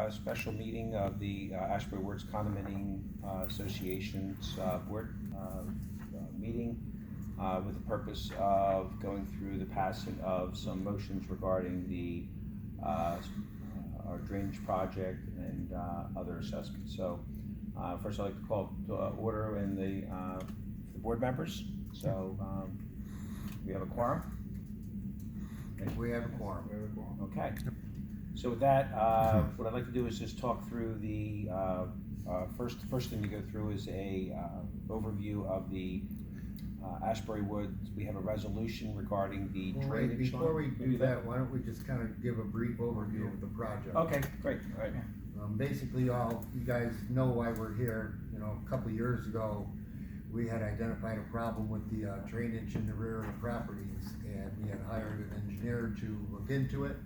A special meeting of the Ashbury Works Condominium Association's board meeting with the purpose of going through the passing of some motions regarding the our drainage project and other assessments. So first I'd like to call to order in the board members. So we have a quorum. We have a quorum. Okay. So with that, what I'd like to do is just talk through the first thing to go through is a overview of the Ashbury Woods. We have a resolution regarding the drainage. Before we do that, why don't we just kind of give a brief overview of the project? Okay, great. All right. Basically, you guys know why we're here. You know, a couple of years ago, we had identified a problem with the drainage in the rear of the properties, and we had hired an engineer to look into it.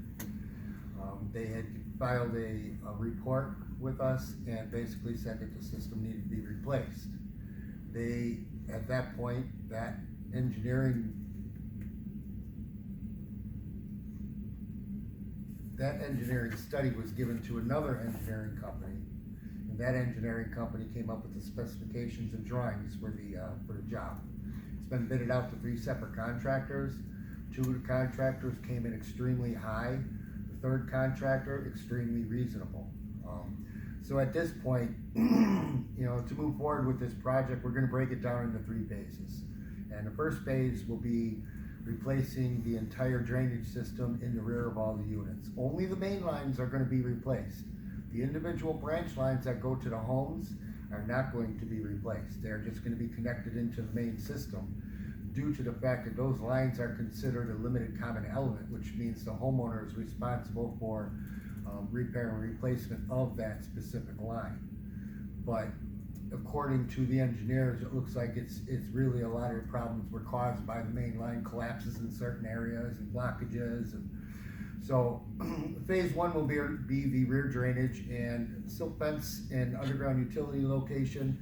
They had filed a report with us and basically said that the system needed to be replaced. They, at that point, that engineering study was given to another engineering company, and that engineering company came up with the specifications and drawings for the job. It's been bidded out to 3 separate contractors. 2 of the contractors came in extremely high. Third contractor, extremely reasonable. So at this point, you know, to move forward with this project, we're going to break it down into 3 phases. And the first phase will be replacing the entire drainage system in the rear of all the units. Only the main lines are going to be replaced. The individual branch lines that go to the homes are not going to be replaced. They're just going to be connected into the main system, due to the fact that those lines are considered a limited common element, which means the homeowner is responsible for repair and replacement of that specific line. But according to the engineers, it looks like it's really a lot of the problems were caused by the main line collapses in certain areas and blockages. And so phase 1 will be the rear drainage and silt fence and underground utility location,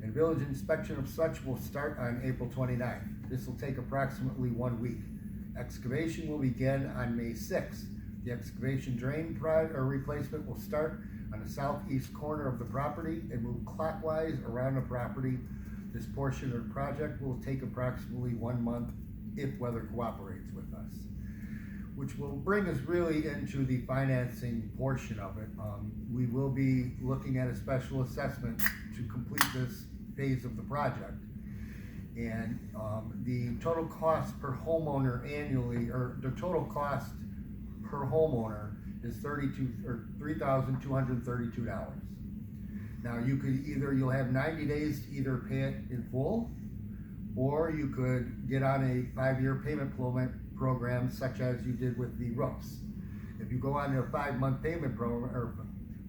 and village inspection of such will start on April 29th. This will take approximately 1 week. Excavation will begin on May 6th. The excavation drain replacement will start on the southeast corner of the property and move clockwise around the property. This portion of the project will take approximately 1 month if weather cooperates with us, which will bring us really into the financing portion of it. We will be looking at a special assessment to complete this phase of the project. And the total cost per homeowner annually, or the total cost per homeowner is $3,232. Now you'll have 90 days to either pay it in full, or you could get on a 5-year payment program such as you did with the roofs. If you go on a 5-month payment program or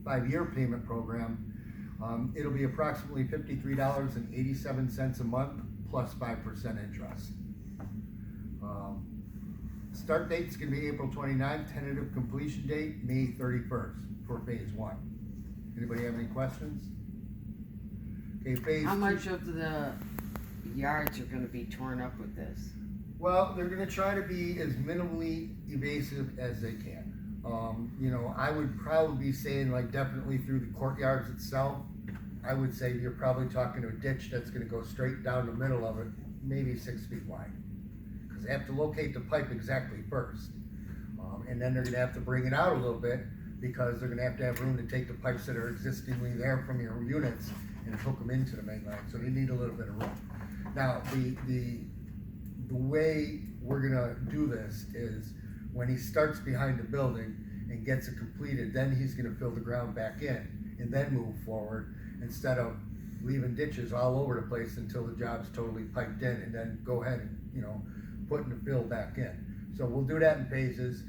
5-year payment program, it'll be approximately $53.87 a month plus 5% interest. Start date's going to be April 29th, tentative completion date May 31st for phase 1. Anybody have any questions? Okay, phase 2. How much of the yards are going to be torn up with this? Well, they're going to try to be as minimally invasive as they can. You know, I would probably be saying like definitely through the courtyards itself. I would say you're probably talking to a ditch that's going to go straight down the middle of it, maybe 6 feet wide. Because they have to locate the pipe exactly first. And then they're going to have to bring it out a little bit because they're going to have room to take the pipes that are existingly there from your units and hook them into the main line. So they need a little bit of room. Now, the way we're going to do this is when he starts behind the building and gets it completed, then he's going to fill the ground back in and then move forward, instead of leaving ditches all over the place until the job's totally piped in, and then go ahead and, you know, putting the fill back in. So we'll do that in phases,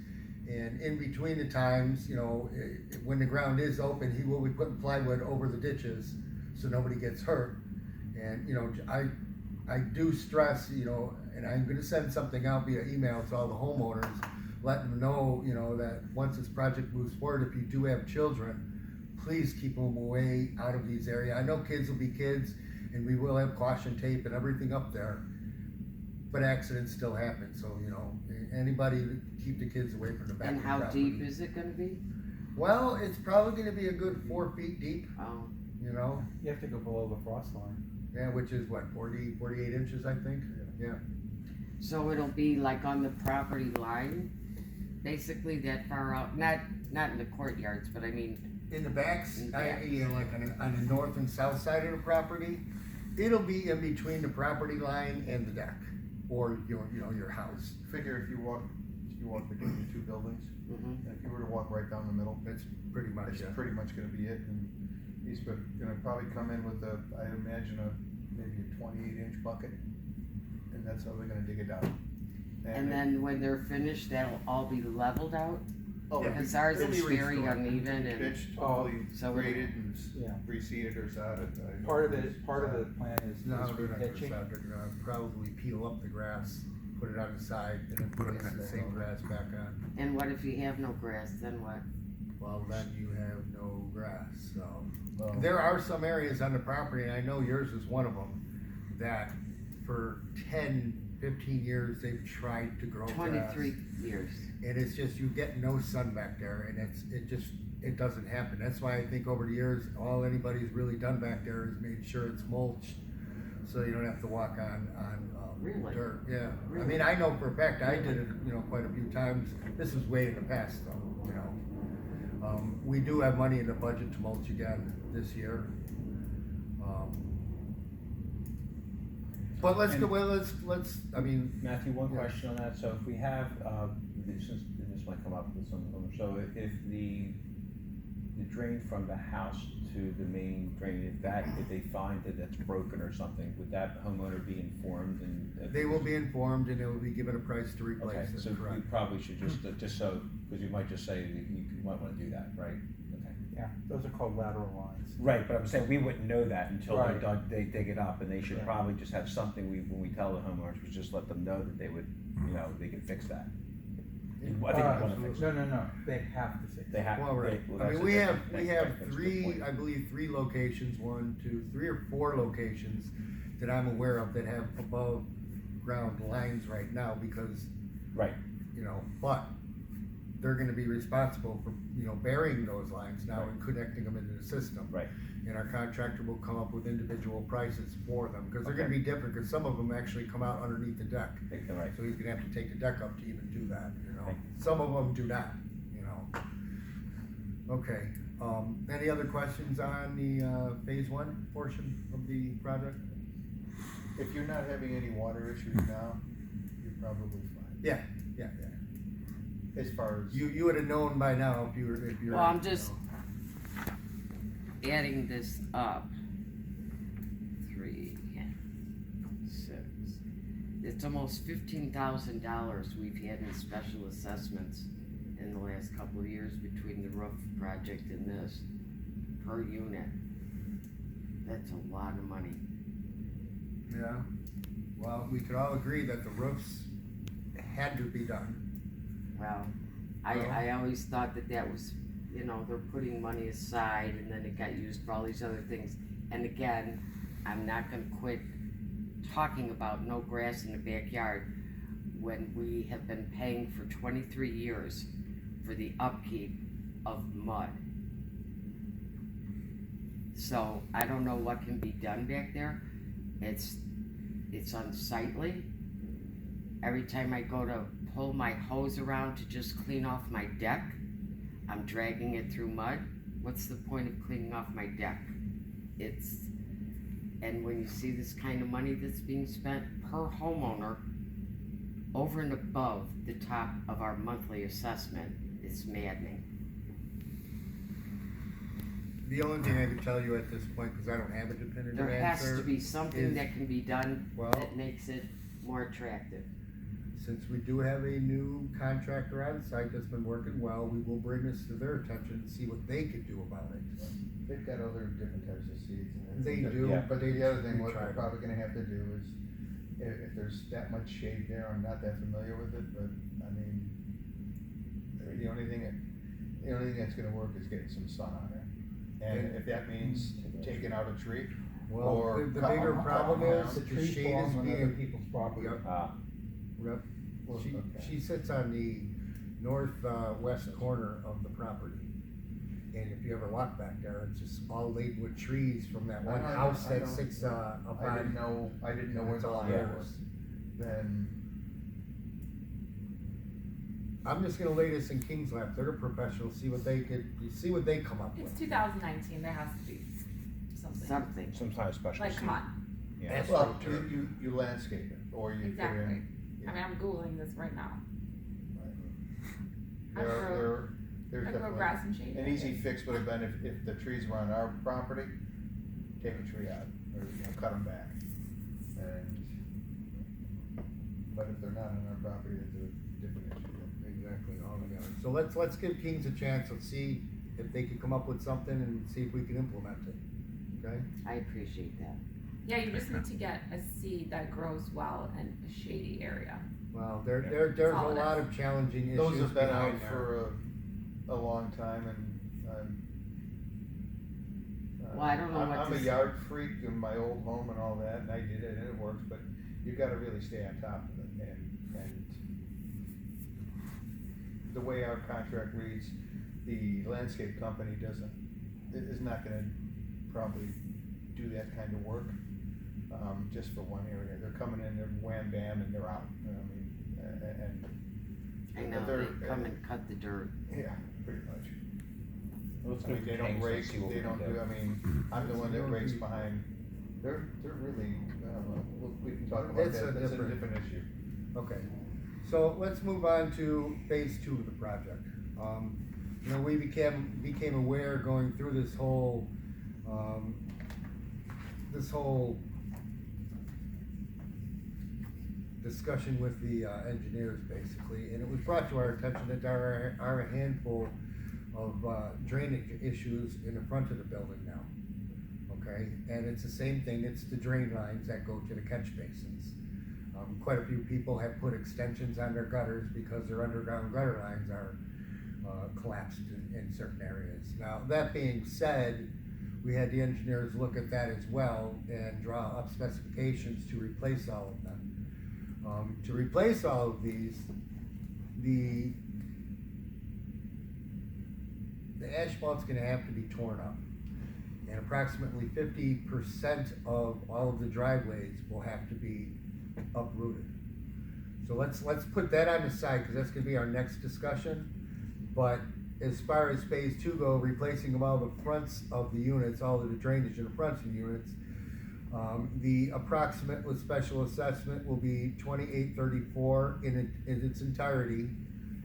and in between the times, you know, when the ground is open, he will be putting plywood over the ditches so nobody gets hurt. And, you know, I do stress, you know, and I'm going to send something out via email to all the homeowners, letting them know, you know, that once this project moves forward, if you do have children, please keep them away out of these areas. I know kids will be kids, and we will have caution tape and everything up there, but accidents still happen. So, you know, anybody keep the kids away from the back And of the how property. deep is it going to be? Well, it's probably gonna be a good 4 feet deep, Oh, you know, You have to go below the frost line. yeah, which is what, 48 inches, I think? Yeah. so it'll be like on the property line, basically that far out, not in the courtyards, but I mean, In the backs, In the backs. like on the north and south side of the property, it'll be in between the property line and the deck, or your house. Figure if you walk between the two buildings, mhm. and if you were to walk right down the middle, That's pretty much that's it. pretty much gonna be it, and he's gonna probably come in with I imagine maybe a 28-inch bucket, and that's how they're gonna dig it out. And then when they're finished, that'll all be leveled out, oh, because ours it'll be is very restored. uneven and, Pitched, Oh, hopefully so graded and Yeah. reseeded or sodded. Part of the plan is No, they're not gonna repitching. stop, they're gonna probably peel up the grass, put it on the side, and then put the same grass back on. and what if you have no grass, then what? Well, then you have no grass, so. Well, There are some areas on the property, and I know yours is one of them, that for 10, 15 years, they've tried to grow grass. 23 years. And it's just, you get no sun back there, and it doesn't happen. That's why I think over the years, all anybody's really done back there is made sure it's mulched, so you don't have to walk on Really? dirt, yeah. I Really? mean, I know for a fact, I did it, quite a few times. This is way in the past though, we do have money in the budget to mulch again this year. But let's go, well, let's, I mean, Matthew, one Yeah. question on that, so if we have, this might come up with some of them, so if the drain from the house to the main drain, if they find that that's broken or something, would that homeowner be informed and? they will be informed and they will be given a price to Okay, replace it, so you correct? probably should just so, because you might just say that you might wanna do that, right? Okay. Yeah, those are called lateral lines. Right, but I'm saying we wouldn't know that until Right. they dig it up, and they should Yeah. probably just have something, when we tell the homeowners, we just let them know that they would, they can fix that. I think we wanna fix it. No, they have to fix They it. have. Well, right, well, I that's mean, a we good- have that's a good three, point. I believe, 3 locations, 3 or 4 locations that I'm aware of that have above ground lines right now because, Right, but they're gonna be responsible for, burying those lines now and connecting them into the system. right, And our contractor will come up with individual prices for them, because they're gonna Okay. be different, because some of them actually come out underneath the deck. right. So he's gonna have to take the deck up to even do that, Okay. Some of them do not, Okay, any other questions on the, phase 1 portion of the project? if you're not having any water issues now, you're probably fine. Yeah. As far as. You would have known by now if you're. Well, I'm just adding this up. 3, 6. It's almost $15,000 we've had in special assessments in the last couple of years between the roof project and this per unit. That's a lot of money. Yeah, well, we could all agree that the roofs had to be done. Well, Well- I always thought that was, they're putting money aside and then it got used for all these other things. And again, I'm not gonna quit talking about no grass in the backyard when we have been paying for 23 years for the upkeep of mud. So I don't know what can be done back there. It's unsightly. Every time I go to pull my hose around to just clean off my deck, I'm dragging it through mud. What's the point of cleaning off my deck? And when you see this kind of money that's being spent per homeowner over and above the top of our monthly assessment, it's maddening. The only thing I can tell you at this point, because I don't have a definitive There has answer, to be something is- that can be done well, that makes it more attractive. since we do have a new contractor on site that's been working well, we will bring this to their attention and see what they could do about it. They've got other different types of seeds. And They it's- do, Yeah. but The other thing, we what tried we're it. probably gonna have to do is, if there's that much shade there, I'm not that familiar with it, but, I mean, the only thing that's gonna work is getting some sun on it. And if that means taking out a tree, Well, or the cut bigger them problem down. is The the trees shade belong is on other being, people's property. Yep. Uh, Well, she, okay. she sits on the northwest corner of the property. And if you ever walk back there, it's just all laden with trees from that one I know, house I that know. sits, up I didn't on. know where It's the all line theirs. was. Then, I'm just gonna lay this in King's lap, they're the professionals, see what they come up It's with. 2019, there has to be something. Something. Some kind of special Like, seat. come on, Yeah. That's well, so true. you landscape it, or you put exactly. in. I mean, I'm Googling this right now. I There's grow definitely, grass and shade. an easy fix would have been if the trees were on our property, take a tree out, or, cut them back. But if they're not on our property, it's a different issue. Exactly, all together. So let's give Kings a chance, let's see if they can come up with something and see if we can implement it, okay? I appreciate that. Yeah, you just need to get a seed that grows well in a shady area. Well, Yeah. there's That's a all it lot is. of challenging issues Those have been out behind there. for a long time, and, Well, I don't know what I'm to a say. yard freak in my old home and all that, and I did it, and it works, but you gotta really stay on top of it, and the way our contract reads, the landscape company is not gonna probably do that kind of work, just for one area. They're coming in, they're wham bam, and they're out, you know what I mean, I know, they come and cut the dirt. yeah, pretty much. Let's I go mean, they to don't Kings and rake, see what they we can don't do, I mean, I'm the one that Don't rakes do- behind, they're really, I don't know, we can talk about It's a that, that's a different- different issue. Okay, so let's move on to phase 2 of the project. You know, we became aware going through this whole discussion with the engineers basically, and it was brought to our attention that there are a handful of drainage issues in the front of the building now. Okay, and it's the same thing, it's the drain lines that go to the catch basins. Quite a few people have put extensions on their gutters because their underground gutter lines are collapsed in certain areas. Now, that being said, we had the engineers look at that as well and draw up specifications to replace all of them. To replace all of these, the asphalt's gonna have to be torn up. And approximately 50% of all of the driveways will have to be uprooted. So let's put that on the side, cause that's gonna be our next discussion. But as far as phase 2 go, replacing of all the fronts of the units, all of the drainage in the fronts of the units, the approximate with special assessment will be $28.34 in its entirety.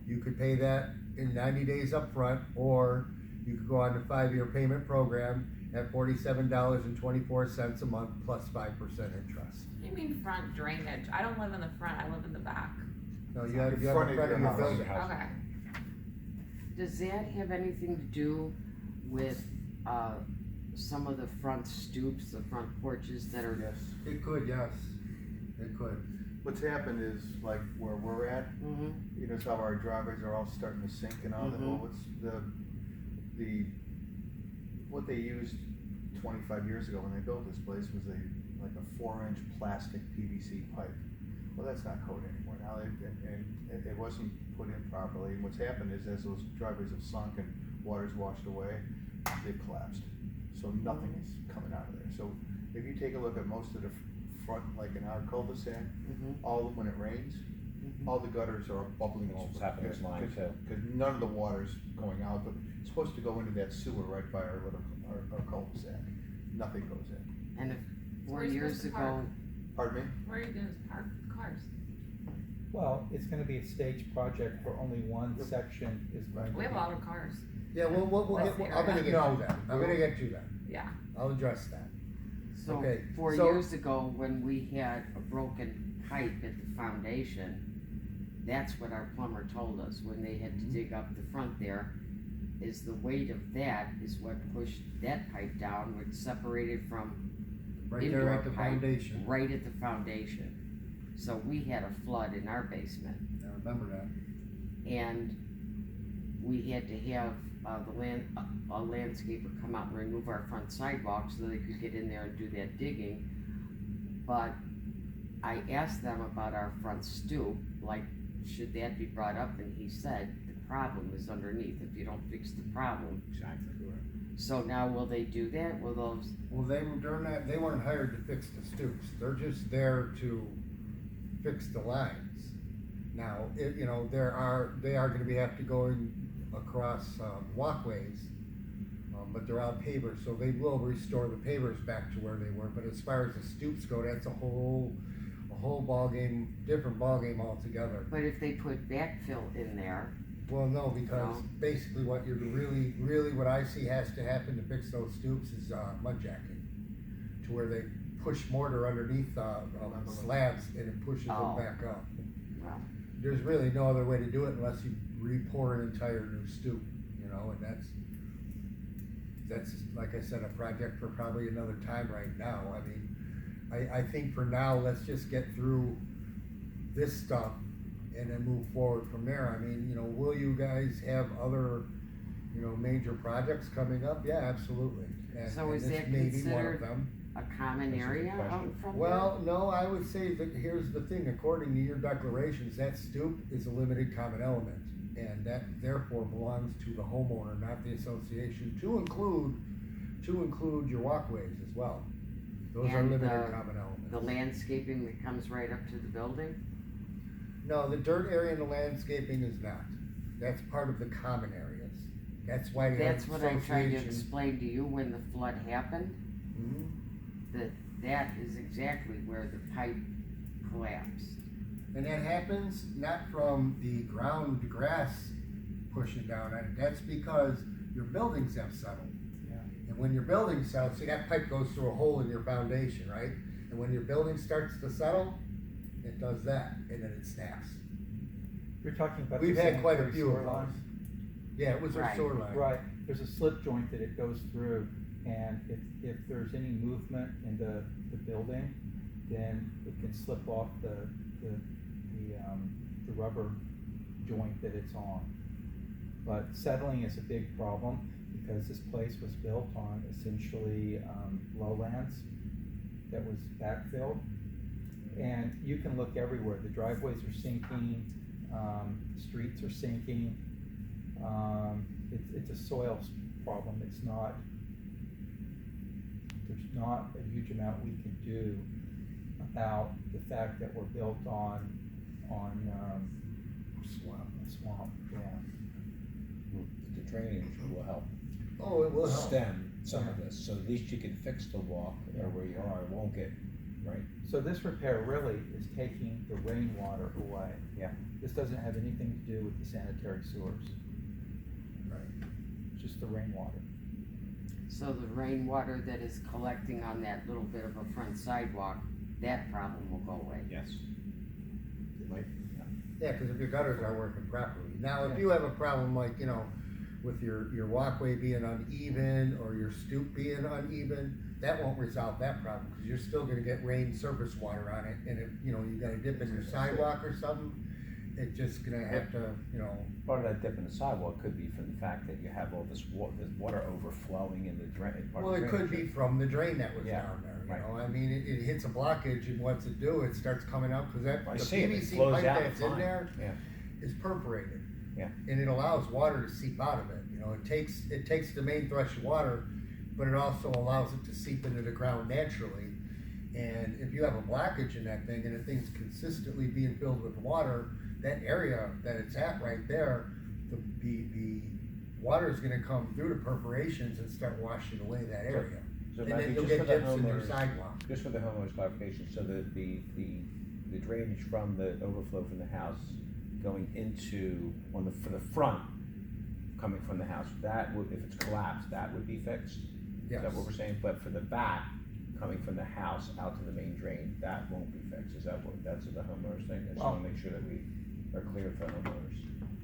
You could pay that in 90 days up front, or you could go on the 5-year payment program at $47.24 a month plus 5% interest. What do you mean front drainage? I don't live in the front, I live in the back. No, you have In the front front of of your your house. building. Okay. Does that have anything to do with, some of the front stoops, the front porches that are? Yes. It could, yes, it could. What's happened is, like, where we're at, Mm-hmm. you know, how our driveways are all starting to sink and all that, well, what's what they used 25 years ago when they built this place was like a 4-inch plastic PVC pipe. Well, that's not code anymore now, and it wasn't put in properly, and what's happened is as those driveways have sunk and water's washed away, they've collapsed. So nothing is coming out of there. So if you take a look at most of the front, like in our cul-de-sac, all when it rains, all the gutters are bubbling That's over. what's happening with mine, too. Cause none of the water's going out, but it's supposed to go into that sewer right by our cul-de-sac. Nothing goes in. And if So 4 where are you years supposed to ago, park? Pardon me? Where are you gonna park cars? Well, it's gonna be a staged project where only one section is going to be. We have a lot of cars, Yeah, we'll That's get, the I'm gonna area. get to that, I'm gonna get to that, yeah. I'll address that. so Okay, 4 so- years ago, when we had a broken pipe at the foundation, that's what our plumber told us, when they had to dig up the front there, is the weight of that is what pushed that pipe down, which separated from Right there at the indoor pipe, foundation, right at the foundation. So we had a flood in our basement, I remember that. and we had to have, a landscaper come out and remove our front sidewalk so they could get in there and do that digging. But I asked them about our front stoop, like, should that be brought up, and he said, the problem is underneath, if you don't fix the problem. Exactly. So now will they do that? Will those, Well, they weren't hired to fix the stoops, they're just there to fix the lines. Now, you know, they are gonna have to going across, walkways, but they're on pavers, so they will restore the pavers back to where they were, but as far as the stoops go, that's a whole ballgame, different ballgame altogether. but if they put backfill in there, Well, no, because No. basically what you're really what I see has to happen to fix those stoops is, mud jacking. To where they push mortar underneath, slabs and it pushes Oh. them back up. well, There's really no other way to do it unless you re-pour an entire new stoop, you know, and that's, like I said, a project for probably another time right now. I mean, I think for now, let's just get through this stuff and then move forward from there. I mean, you know, will you guys have other, you know, major projects coming up? Yeah, absolutely. So And is this that may be one of considered them. a common That's a good area out question. from there? Well, no, I would say that here's the thing, according to your declarations, that stoop is a limited common element. And that therefore belongs to the homeowner, not the association, to include your walkways as well. Those are And limited common elements. The landscaping that comes right up to the building? No, the dirt area and the landscaping is not. That's part of the common areas. That's why you have That's what I tried to association. explain to you when the flood happened, Mhm. that is exactly where the pipe collapsed. And that happens not from the ground, the grass pushing down on it, that's because your buildings have settled. Yeah. And when your building settles, see that pipe goes through a hole in your foundation, right? And when your building starts to settle, it does that, and then it snaps. You're talking about. We've the had quite a sanitary few of sewer line? those. Yeah, it was a Right. sewer line. Right, there's a slip joint that it goes through, and if there's any movement in the building, then it can slip off the rubber joint that it's on. But settling is a big problem, because this place was built on essentially, lowlands that was backfilled. And you can look everywhere, the driveways are sinking, streets are sinking. It's a soil problem, there's not a huge amount we can do about the fact that we're built on, swamp, yeah. The drainage will help Oh, it will help. stem some of this, so at least you can fix the walk or where you are, it won't get, right? So this repair really is taking the rainwater away. Yeah. This doesn't have anything to do with the sanitary sewers, Right. just the rainwater. So the rainwater that is collecting on that little bit of a front sidewalk, that problem will go away. Yes. It might, Yeah, cause if your gutters are working properly. Now, if you have a problem like, you know, with your walkway being uneven or your stoop being uneven, that won't resolve that problem, cause you're still gonna get rain surface water on it, and if, you know, you got a dip in your sidewalk or something, it's just gonna have to, you know. part of that dip in the sidewalk could be from the fact that you have all this water overflowing in the drain. part of Well, the it could drainage. be from the drain that was Yeah, down there, right. you know, I mean, it hits a blockage, and what's it do? It starts coming out, cause that, I the see it, it PVC flows pipe out that's in fine. there Yeah, is perforated. Yeah. And it allows water to seep out of it, you know, it takes the main thrush of water, but it also allows it to seep into the ground naturally. And if you have a blockage in that thing, and the thing's consistently being filled with water, that area that it's at right there, the water's gonna come through the perforations and start washing away that area. so And then Matthew, you'll just for get the dips in your homeowners, sidewalk. just for the homeowners clarification, so the drainage from the overflow from the house going into, for the front, coming from the house, that would, if it's collapsed, that would be fixed? Is that what we're saying? But for the back, coming from the house out to the main drain, that won't be fixed, is that that's the homeowners thing? I just wanna make sure that we are clear for homeowners.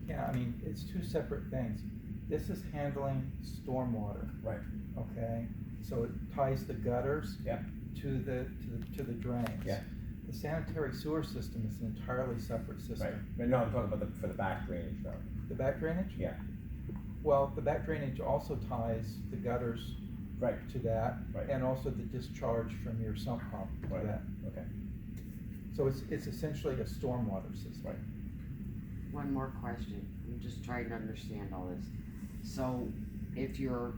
Yeah, I mean, it's two separate things. This is handling stormwater. Right. Okay, so it ties the gutters. Yep. To the drains. Yeah. The sanitary sewer system is an entirely separate system. Right, but no, I'm talking about for the back drainage though. The back drainage? Yeah. Well, the back drainage also ties the gutters Right. to that. Right. And also the discharge from your sump pump to Right. that. Okay. So it's essentially a stormwater system. Right. one more question. I'm just trying to understand all this. So, if your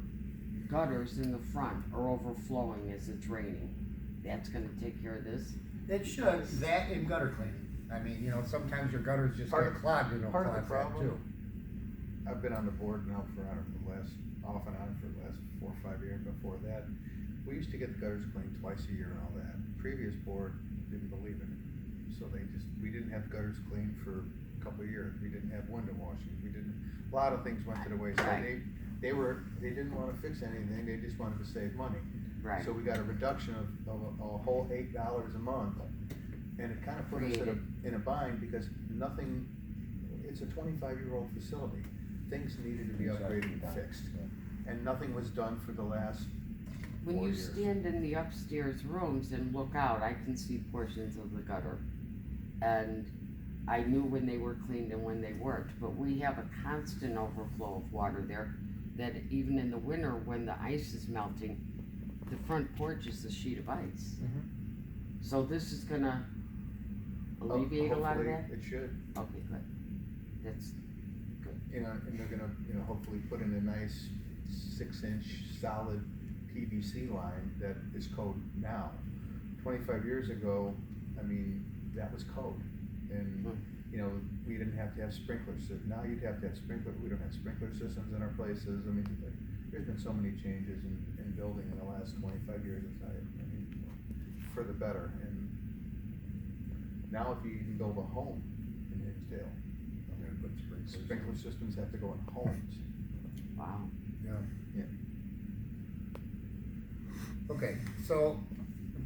gutters in the front are overflowing as it's raining, that's gonna take care of this? It should, that and gutter cleaning. I mean, you know, sometimes your gutters just Part get of- clogged and it'll part of the clog that problem- too. I've been on the board now for, I don't know, off and on for the last 4 or 5 years. Before that, we used to get the gutters cleaned twice a year and all that. Previous board didn't believe in it. So we didn't have gutters cleaned for a couple of years. We didn't have window washing. A lot of things went to the wayside. Right. They didn't wanna fix anything. They just wanted to save money. Right. So we got a reduction of a whole $8 a month, and it kind of put us in a bind because nothing, it's a 25-year-old facility. Things needed to be upgraded and fixed, and nothing was done for the last When 4 you years. stand in the upstairs rooms and look out, I can see portions of the gutter. And I knew when they were cleaned and when they weren't, but we have a constant overflow of water there, that even in the winter when the ice is melting, the front porch is a sheet of ice. Mhm. So this is gonna alleviate a lot of Hopefully, that? it should, Okay, good. That's, and they're gonna, hopefully put in a nice 6-inch solid PVC line that is code now. 25 years ago, I mean, that was code, and, we didn't have to have sprinklers. So now you'd have to have sprinklers. We don't have sprinkler systems in our places. I mean, there's been so many changes in building in the last 25 years, for the better. And now if you even build a home in Hinsdale, sprinkler systems have to go in homes. wow. Yeah. Yeah. Okay, so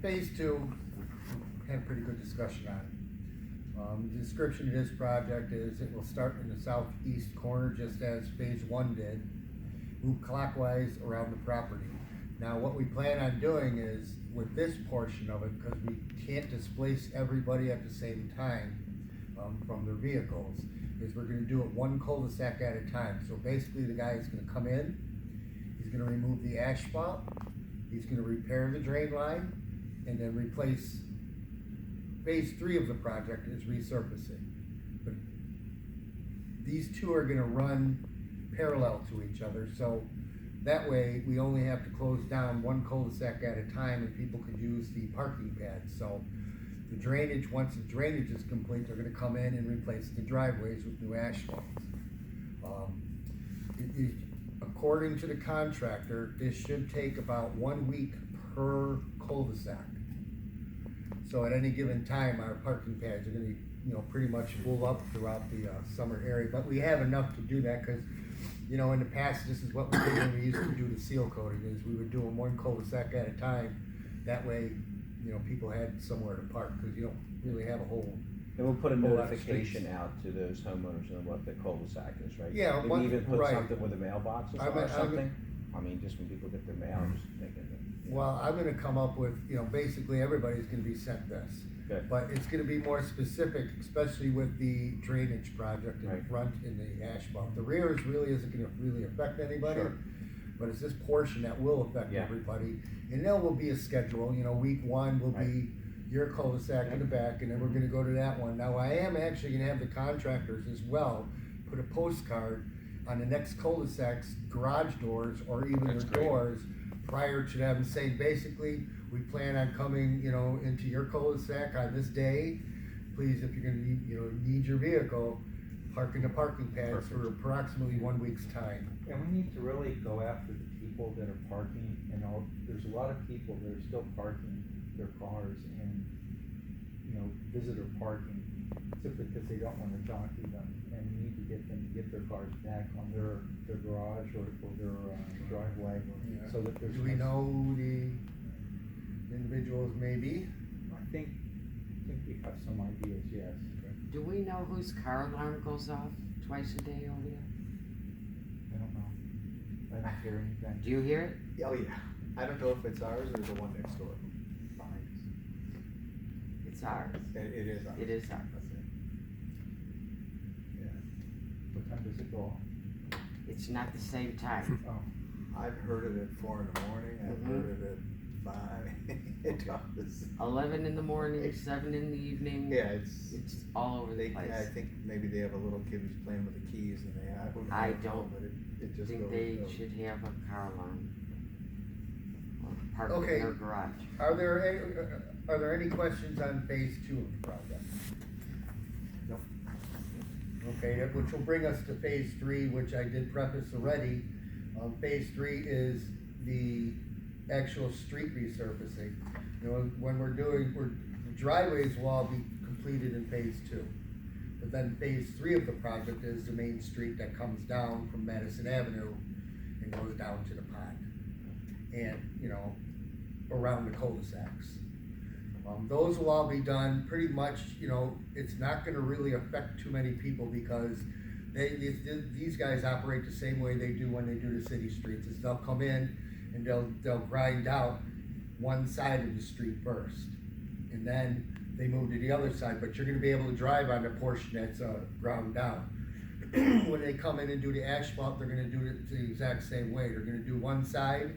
phase 2, had a pretty good discussion on it. The description of this project is it will start in the southeast corner just as phase 1 did, move clockwise around the property. Now what we plan on doing is with this portion of it, because we can't displace everybody at the same time from their vehicles, is we're gonna do it one cul-de-sac at a time. So basically the guy is gonna come in, he's gonna remove the asphalt, he's gonna repair the drain line, and then replace. Phase 3 of the project is resurfacing. But these two are gonna run parallel to each other, so that way we only have to close down one cul-de-sac at a time and people can use the parking pads. So the drainage, once the drainage is complete, they're gonna come in and replace the driveways with new asphalt. According to the contractor, this should take about 1 week per cul-de-sac. So at any given time, our parking pads are gonna be, pretty much full up throughout the summer area. But we have enough to do that, cause, in the past, this is what we did when we used to do the seal coating, is we would do them one cul-de-sac at a time. That way, people had somewhere to park, cause you don't really have a whole. And we'll put a Whole lot of notification streets. out to those homeowners on what the cul-de-sac is, right? Yeah, Maybe one- even put right. something with a mailbox or I'm or a- something. I mean, just when people get their mail, just thinking that. Well, I'm gonna come up with, basically everybody's gonna be sent this. Good. But it's gonna be more specific, especially with the drainage project in the Right. front and the asphalt. The rears really isn't gonna really affect anybody. Sure. But it's this portion that will affect Yeah. everybody. And there will be a schedule, week 1 will be your cul-de-sac in the back, and then we're gonna go to that one. Now, I am actually gonna have the contractors as well put a postcard on the next cul-de-sacs, garage doors, or even That's their great. doors, prior to them saying, basically, we plan on coming, into your cul-de-sac on this day. Please, if you're gonna need your vehicle, park in the parking pads for approximately 1 week's time. And we need to really go after the people that are parking, there's a lot of people that are still parking their cars in, visitor parking, simply because they don't wanna jockey them, and we need to get them to get their cars back on their garage or their driveway, so that there's. Do we know who the individuals may be? I think we have some ideas, yes. Do we know whose car alarm goes off twice a day over there? I don't know. I don't hear anything. Do you hear it? Oh, yeah. I don't know if it's ours or the one next door behind us. It's ours. It is ours. It is ours. Yeah. What time does it go off? It's not the same time. Oh, I've heard it at 4 in the morning, I've Mhm. heard it at It does. 11 in the morning, 7 in the evening. Yeah, it's, It's all over the I place. think maybe they have a little kid who's playing with the keys and I don't know, don't but it I just think goes. they goes. should have a car alarm. Or parked Okay. in their garage. Are there any questions on phase 2 of the project? Nope. Okay, which will bring us to phase 3, which I did preface already. Phase 3 is the actual street resurfacing. You know, when the driveways will all be completed in phase 2. But then phase 3 of the project is the main street that comes down from Madison Avenue and goes down to the pond. And, you know, around the cul-de-sacs. Those will all be done pretty much, you know, it's not gonna really affect too many people because these guys operate the same way they do when they do the city streets, is they'll come in and they'll grind out one side of the street first. And then they move to the other side, but you're gonna be able to drive on the portion that's, ground down. When they come in and do the asphalt, they're gonna do it the exact same way, they're gonna do one side.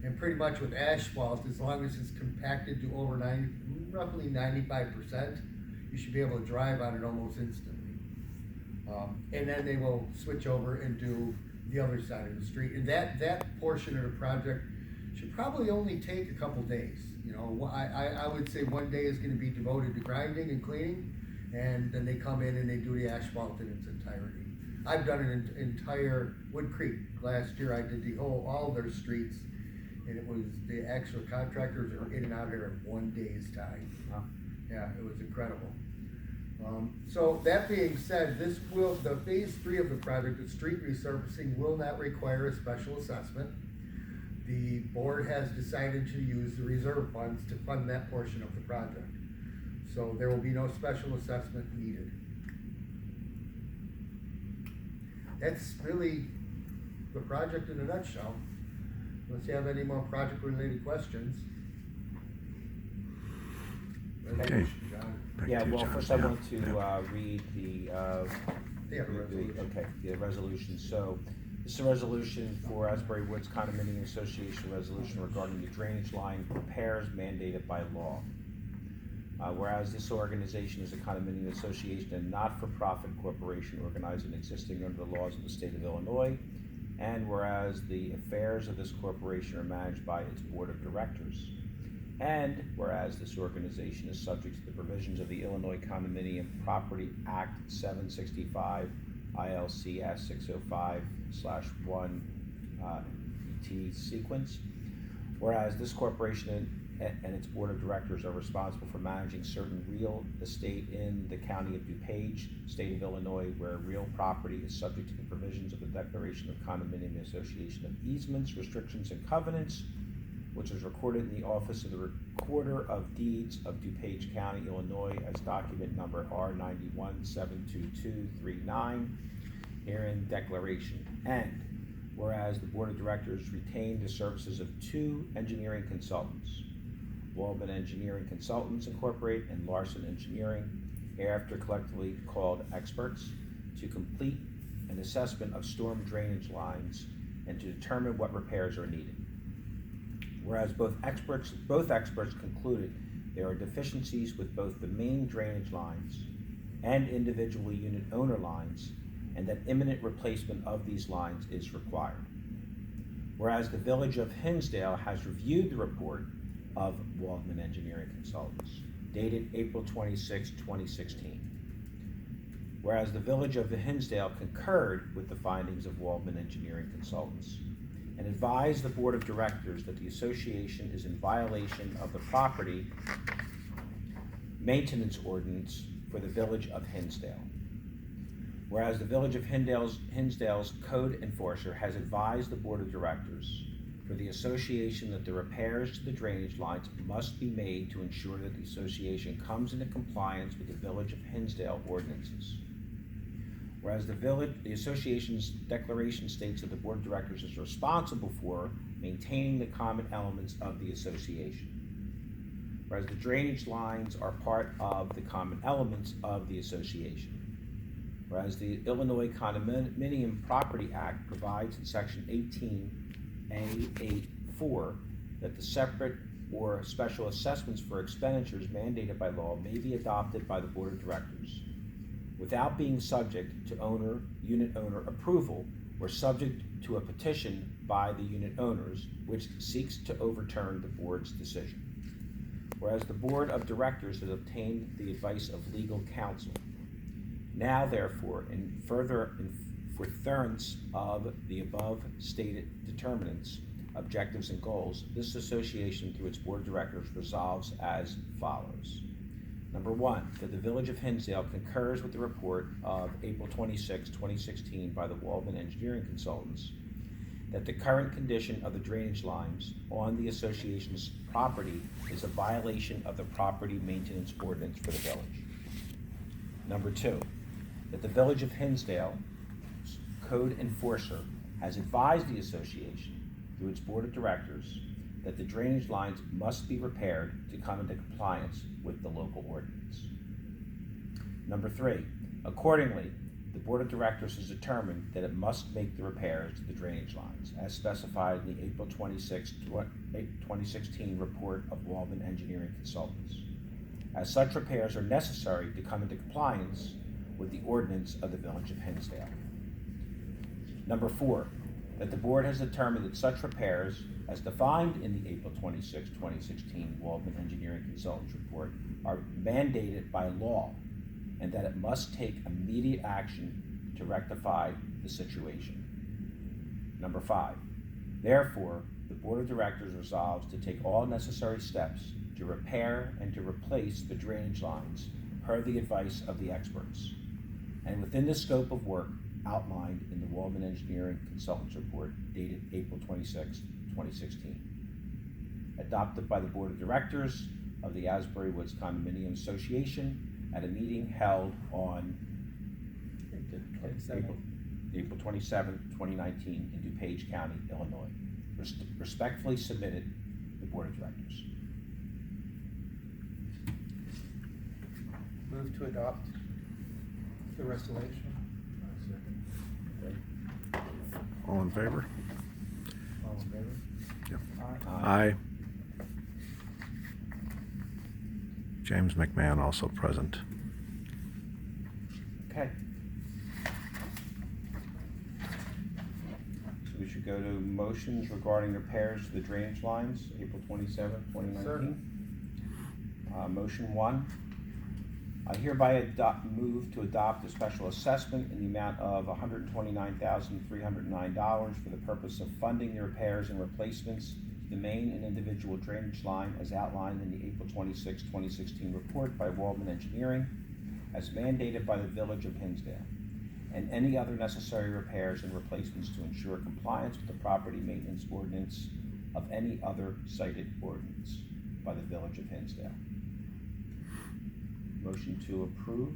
And pretty much with asphalt, as long as it's compacted to over roughly 95%, you should be able to drive on it almost instantly. And then they will switch over and do the other side of the street. And that portion of the project should probably only take a couple days. You know, I would say one day is gonna be devoted to grinding and cleaning, and then they come in and they do the asphalt in its entirety. I've done an entire Wood Creek. Last year I did all their streets. And it was, the actual contractors are in and out here in 1 day's time. Wow. Yeah, it was incredible. So that being said, the phase 3 of the project, the street resurfacing, will not require a special assessment. The board has decided to use the reserve funds to fund that portion of the project. So there will be no special assessment needed. That's really the project in a nutshell. Unless you have any more project-related questions. Okay. John? Back Yeah, to you, well, John. first I Yeah, want to, yeah. read Yeah, the resolution. okay, the resolution. So, this is a resolution for Asbury Woods Condominium Association resolution regarding the drainage line repairs mandated by law. Whereas this organization is a condominium association and not-for-profit corporation organized and existing under the laws of the state of Illinois, and whereas the affairs of this corporation are managed by its board of directors, and whereas this organization is subject to the provisions of the Illinois Condominium Property Act 765, ILCS 605/1 ET sequence, whereas this corporation and its board of directors are responsible for managing certain real estate in the county of DuPage, state of Illinois, where real property is subject to the provisions of the Declaration of Condominium Association of Easements, Restrictions, and Covenants, which is recorded in the Office of the Recorder of Deeds of DuPage County, Illinois, as document number R91-72239, herein declaration. And whereas the board of directors retained the services of 2 engineering consultants, Waldman Engineering Consultants Incorporated and Larson Engineering, hereafter collectively called experts, to complete an assessment of storm drainage lines and to determine what repairs are needed. Whereas both experts concluded there are deficiencies with both the main drainage lines and individual unit owner lines, and that imminent replacement of these lines is required. Whereas the Village of Hinsdale has reviewed the report of Waldman Engineering Consultants, dated April 26, 2016. Whereas the Village of Hinsdale concurred with the findings of Waldman Engineering Consultants and advised the Board of Directors that the association is in violation of the property maintenance ordinance for the Village of Hinsdale. Whereas the Village of Hinsdale's code enforcer has advised the Board of Directors for the association that the repairs to the drainage lines must be made to ensure that the association comes into compliance with the Village of Hinsdale ordinances. Whereas the association's declaration states that the Board of Directors is responsible for maintaining the common elements of the association. Whereas the drainage lines are part of the common elements of the association. Whereas the Illinois Condominium Property Act provides in section 18A8(4) that the separate or special assessments for expenditures mandated by law may be adopted by the Board of Directors without being subject to unit owner approval or subject to a petition by the unit owners which seeks to overturn the board's decision. Whereas the Board of Directors has obtained the advice of legal counsel. Now therefore, in furtherance of the above stated determinants, objectives, and goals, this association through its Board of Directors resolves as follows. Number 1, that the Village of Hinsdale concurs with the report of April 26, 2016 by the Waldman Engineering Consultants that the current condition of the drainage lines on the association's property is a violation of the property maintenance ordinance for the village. Number 2, that the Village of Hinsdale code enforcer has advised the association through its Board of Directors that the drainage lines must be repaired to come into compliance with the local ordinance. Number 3, accordingly, the Board of Directors has determined that it must make the repairs to the drainage lines as specified in the April 26, 2016 report of Waldman Engineering Consultants, as such repairs are necessary to come into compliance with the ordinance of the Village of Hinsdale. Number 4, that the board has determined that such repairs, as defined in the April 26, 2016 Waldman Engineering Consultants report, are mandated by law, and that it must take immediate action to rectify the situation. Number 5, therefore, the Board of Directors resolves to take all necessary steps to repair and to replace the drainage lines per the advice of the experts, and within the scope of work outlined in the Waldman Engineering Consultants report dated April 26, 2016. Adopted by the Board of Directors of the Asbury Woods Condominium Association at a meeting held on April 27, 2019 in DuPage County, Illinois. Respectfully submitted, the Board of Directors. Move to adopt the resolution. All in favor? All in favor? Aye. James McMahon also present. Okay. So we should go to motions regarding repairs to the drainage lines, April 27, 2019. Motion 1. I hereby move to adopt a special assessment in the amount of $129,309 for the purpose of funding the repairs and replacements to the main and individual drainage line as outlined in the April 26, 2016 report by Waldman Engineering as mandated by the Village of Hinsdale, and any other necessary repairs and replacements to ensure compliance with the property maintenance ordinance of any other cited ordinance by the Village of Hinsdale. Motion to approve.